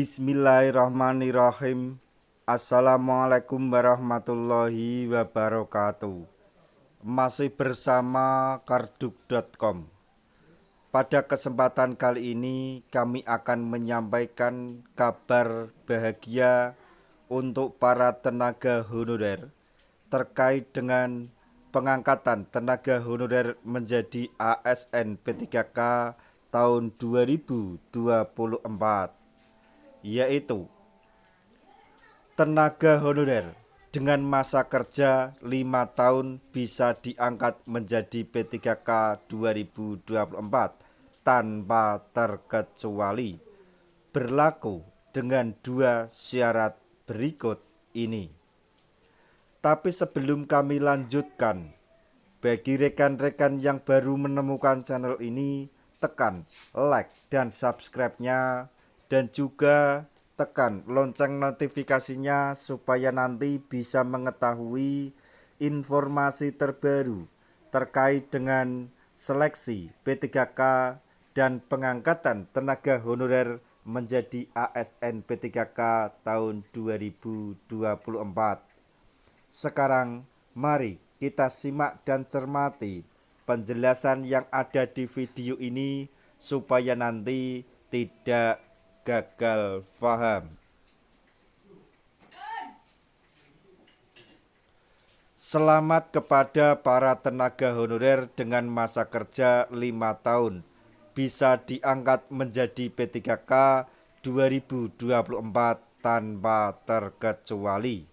Bismillahirrahmanirrahim. Assalamualaikum warahmatullahi wabarakatuh. Masih bersama karduk.com. Pada kesempatan kali ini kami akan menyampaikan kabar bahagia untuk para tenaga honorer terkait dengan pengangkatan tenaga honorer menjadi ASN P3K tahun 2024, yaitu tenaga honorer dengan masa kerja 5 tahun bisa diangkat menjadi P3K 2024 tanpa terkecuali, berlaku dengan 2 syarat berikut ini. Tapi sebelum kami lanjutkan, bagi rekan-rekan yang baru menemukan channel ini, tekan like dan subscribe-nya, dan juga tekan lonceng notifikasinya supaya nanti bisa mengetahui informasi terbaru terkait dengan seleksi P3K dan pengangkatan tenaga honorer menjadi ASN P3K tahun 2024. Sekarang mari kita simak dan cermati penjelasan yang ada di video ini supaya nanti tidak gagal paham. Selamat kepada para tenaga honorer dengan masa kerja 5 tahun bisa diangkat menjadi P3K 2024 tanpa terkecuali.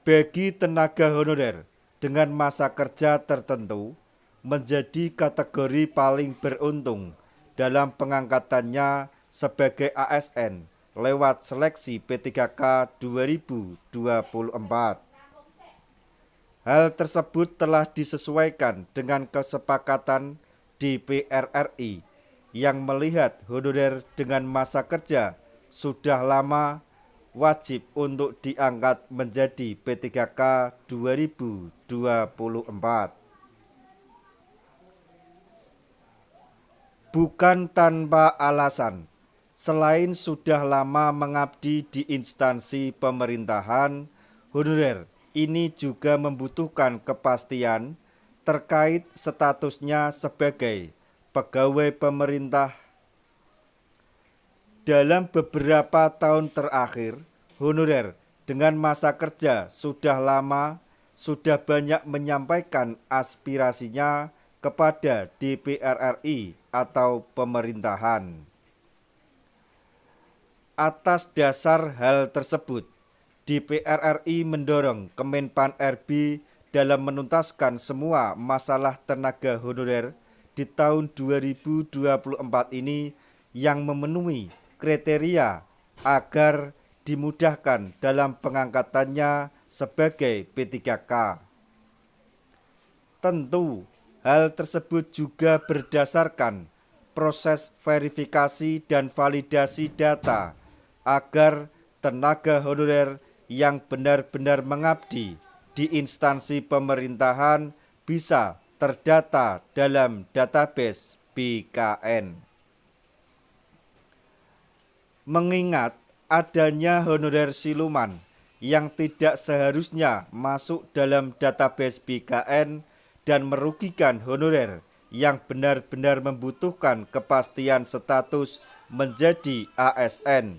Bagi tenaga honorer dengan masa kerja tertentu menjadi kategori paling beruntung dalam pengangkatannya sebagai ASN lewat seleksi P3K 2024. Hal tersebut telah disesuaikan dengan kesepakatan DPR RI yang melihat honorer dengan masa kerja sudah lama wajib untuk diangkat menjadi P3K 2024. Bukan tanpa alasan, selain sudah lama mengabdi di instansi pemerintahan, honorer ini juga membutuhkan kepastian terkait statusnya sebagai pegawai pemerintah. Dalam beberapa tahun terakhir, honorer dengan masa kerja sudah lama sudah banyak menyampaikan aspirasinya kepada DPR RI atau pemerintahan. Atas dasar hal tersebut, DPR RI mendorong Kemenpan RB dalam menuntaskan semua masalah tenaga honorer di tahun 2024 ini yang memenuhi kriteria agar dimudahkan dalam pengangkatannya sebagai P3K. Tentu hal tersebut juga berdasarkan proses verifikasi dan validasi data agar tenaga honorer yang benar-benar mengabdi di instansi pemerintahan bisa terdata dalam database BKN. Mengingat adanya honorer siluman yang tidak seharusnya masuk dalam database BKN dan merugikan honorer yang benar-benar membutuhkan kepastian status menjadi ASN.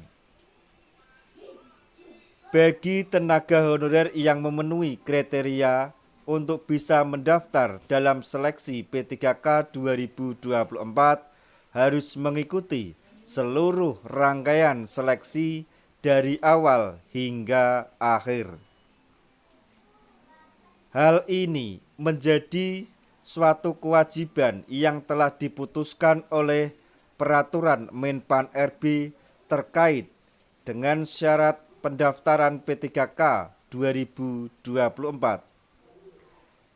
Bagi tenaga honorer yang memenuhi kriteria untuk bisa mendaftar dalam seleksi P3K 2024 harus mengikuti seluruh rangkaian seleksi dari awal hingga akhir. Hal ini menjadi suatu kewajiban yang telah diputuskan oleh peraturan Menpan RB terkait dengan syarat pendaftaran P3K 2024.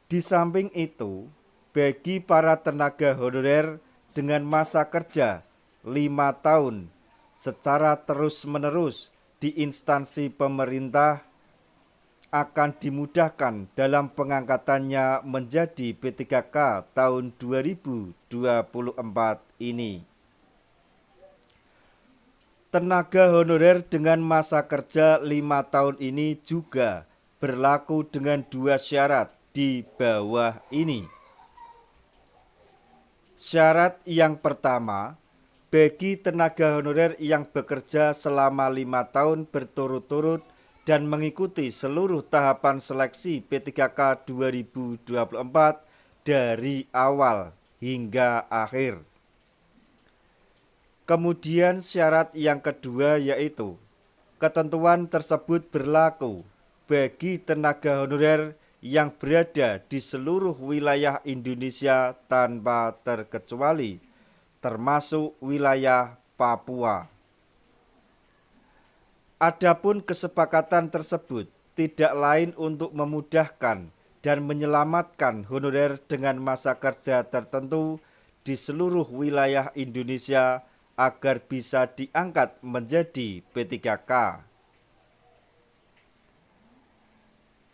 Di samping itu, bagi para tenaga honorer dengan masa kerja 5 tahun secara terus-menerus di instansi pemerintah akan dimudahkan dalam pengangkatannya menjadi P3K tahun 2024 ini. Tenaga honorer dengan masa kerja 5 tahun ini juga berlaku dengan 2 syarat di bawah ini. Syarat yang pertama, bagi tenaga honorer yang bekerja selama 5 tahun berturut-turut dan mengikuti seluruh tahapan seleksi P3K 2024 dari awal hingga akhir. Kemudian syarat yang kedua yaitu ketentuan tersebut berlaku bagi tenaga honorer yang berada di seluruh wilayah Indonesia tanpa terkecuali, termasuk wilayah Papua. Adapun kesepakatan tersebut tidak lain untuk memudahkan dan menyelamatkan honorer dengan masa kerja tertentu di seluruh wilayah Indonesia agar bisa diangkat menjadi P3K.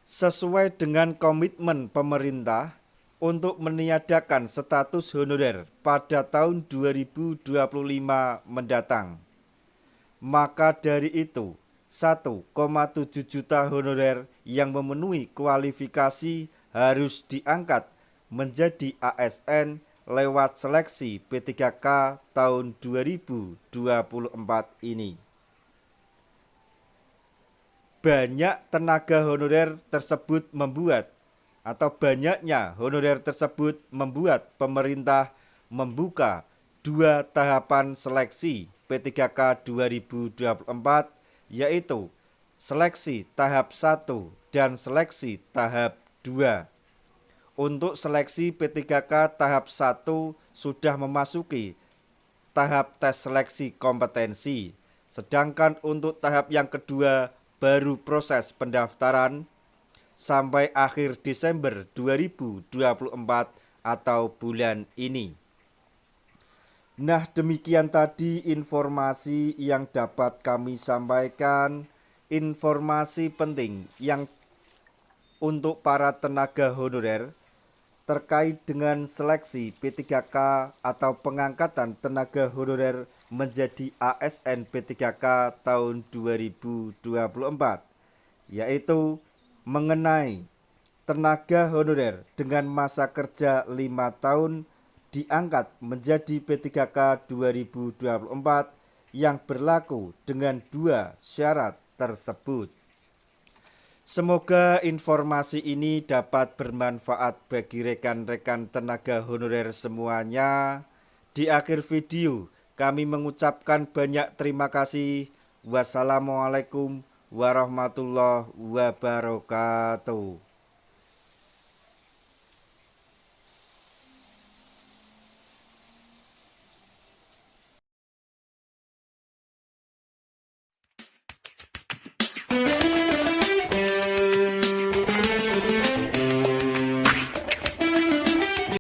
Sesuai dengan komitmen pemerintah untuk meniadakan status honorer pada tahun 2025 mendatang. Maka dari itu, 1,7 juta honorer yang memenuhi kualifikasi harus diangkat menjadi ASN lewat seleksi P3K tahun 2024 ini. Banyaknya honorer tersebut membuat pemerintah membuka 2 tahapan seleksi P3K 2024, yaitu seleksi tahap 1 dan seleksi tahap 2. Untuk seleksi P3K tahap 1 sudah memasuki tahap tes seleksi kompetensi, sedangkan untuk tahap yang kedua baru proses pendaftaran sampai akhir Desember 2024 atau bulan ini. Nah, demikian tadi informasi yang dapat kami sampaikan, informasi penting yang untuk para tenaga honorer terkait dengan seleksi P3K atau pengangkatan tenaga honorer menjadi ASN P3K tahun 2024, yaitu mengenai tenaga honorer dengan masa kerja 5 tahun diangkat menjadi P3K 2024 yang berlaku dengan 2 syarat tersebut. Semoga informasi ini dapat bermanfaat bagi rekan-rekan tenaga honorer semuanya. Di akhir video kami mengucapkan banyak terima kasih. Wassalamualaikum warahmatullahi wabarakatuh.